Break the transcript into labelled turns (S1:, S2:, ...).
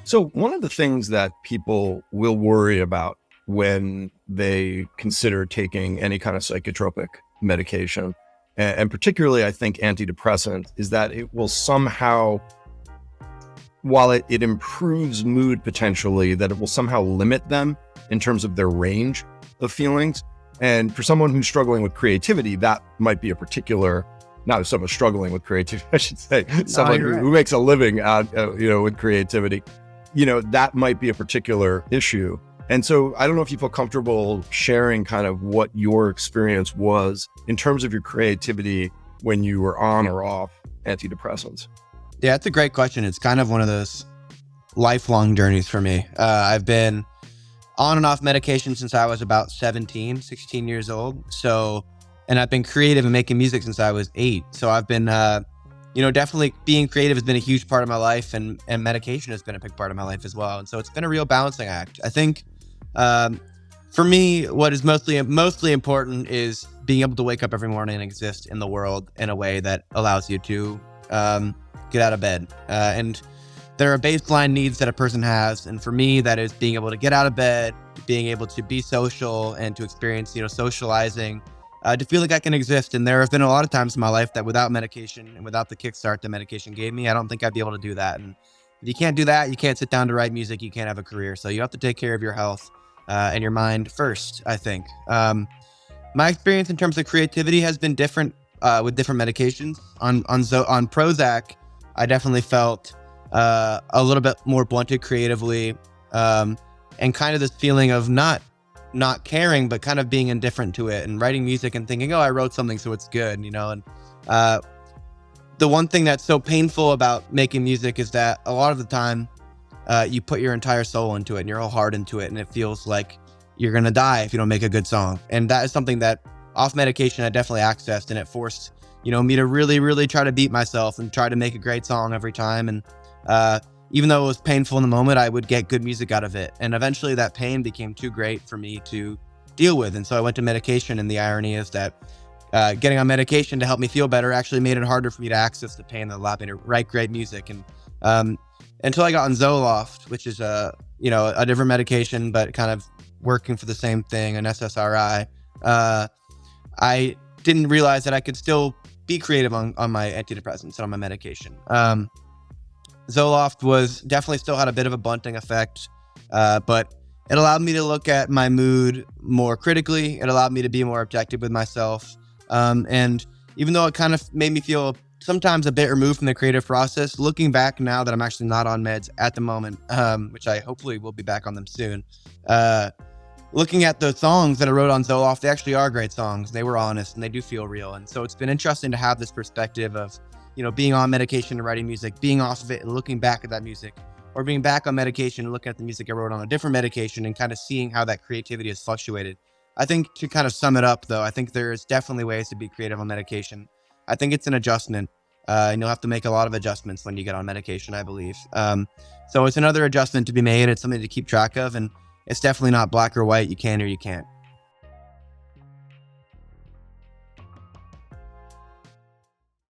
S1: So one of the things that people will worry about when they consider taking any kind of psychotropic medication, and particularly I think antidepressant, is that it will somehow, while it improves mood potentially, that it will somehow limit them in terms of their range of feelings. And for someone who's struggling with creativity, that might be a particular, not someone struggling with creativity, I should say, someone who makes a living out, with creativity, that might be a particular issue. And so I don't know if you feel comfortable sharing kind of what your experience was in terms of your creativity when you were on or off antidepressants.
S2: Yeah, that's a great question. It's kind of one of those lifelong journeys for me. I've been on and off medication since I was about 16 years old. And I've been creative and making music since I was 8. So I've been, definitely being creative has been a huge part of my life, and medication has been a big part of my life as well. And so it's been a real balancing act. I think for me, what is mostly important is being able to wake up every morning and exist in the world in a way that allows you to get out of bed. And there are baseline needs that a person has. And for me, that is being able to get out of bed, being able to be social and to experience, socializing, to feel like I can exist. And there have been a lot of times in my life that without medication and without the kickstart that medication gave me, I don't think I'd be able to do that. And if you can't do that, you can't sit down to write music, you can't have a career. So you have to take care of your health and your mind first, I think. My experience in terms of creativity has been different with different medications. On Prozac, I definitely felt a little bit more blunted creatively, and kind of this feeling of not caring, but kind of being indifferent to it and writing music and thinking, oh, I wrote something, so it's good, and the one thing that's so painful about making music is that a lot of the time you put your entire soul into it and your whole heart into it, and it feels like you're gonna die if you don't make a good song. And that is something that off medication I definitely accessed, and it forced me to really, really try to beat myself and try to make a great song every time. And even though it was painful in the moment, I would get good music out of it. And eventually that pain became too great for me to deal with. And so I went to medication, and the irony is that getting on medication to help me feel better actually made it harder for me to access the pain that allowed me to write great music. And until I got on Zoloft, which is a different medication, but kind of working for the same thing, an SSRI, I didn't realize that I could still be creative on my antidepressants and on my medication. Zoloft was definitely still had a bit of a blunting effect, but it allowed me to look at my mood more critically. It allowed me to be more objective with myself. And even though it kind of made me feel sometimes a bit removed from the creative process, looking back now that I'm actually not on meds at the moment, which I hopefully will be back on them soon, looking at the songs that I wrote on Zoloft, they actually are great songs. They were honest and they do feel real. And so it's been interesting to have this perspective of being on medication and writing music, being off of it and looking back at that music, or being back on medication and looking at the music I wrote on a different medication and kind of seeing how that creativity has fluctuated. I think to kind of sum it up, though, I think there's definitely ways to be creative on medication. I think it's an adjustment, and you'll have to make a lot of adjustments when you get on medication, I believe. So it's another adjustment to be made. It's something to keep track of, and it's definitely not black or white. You can or you can't.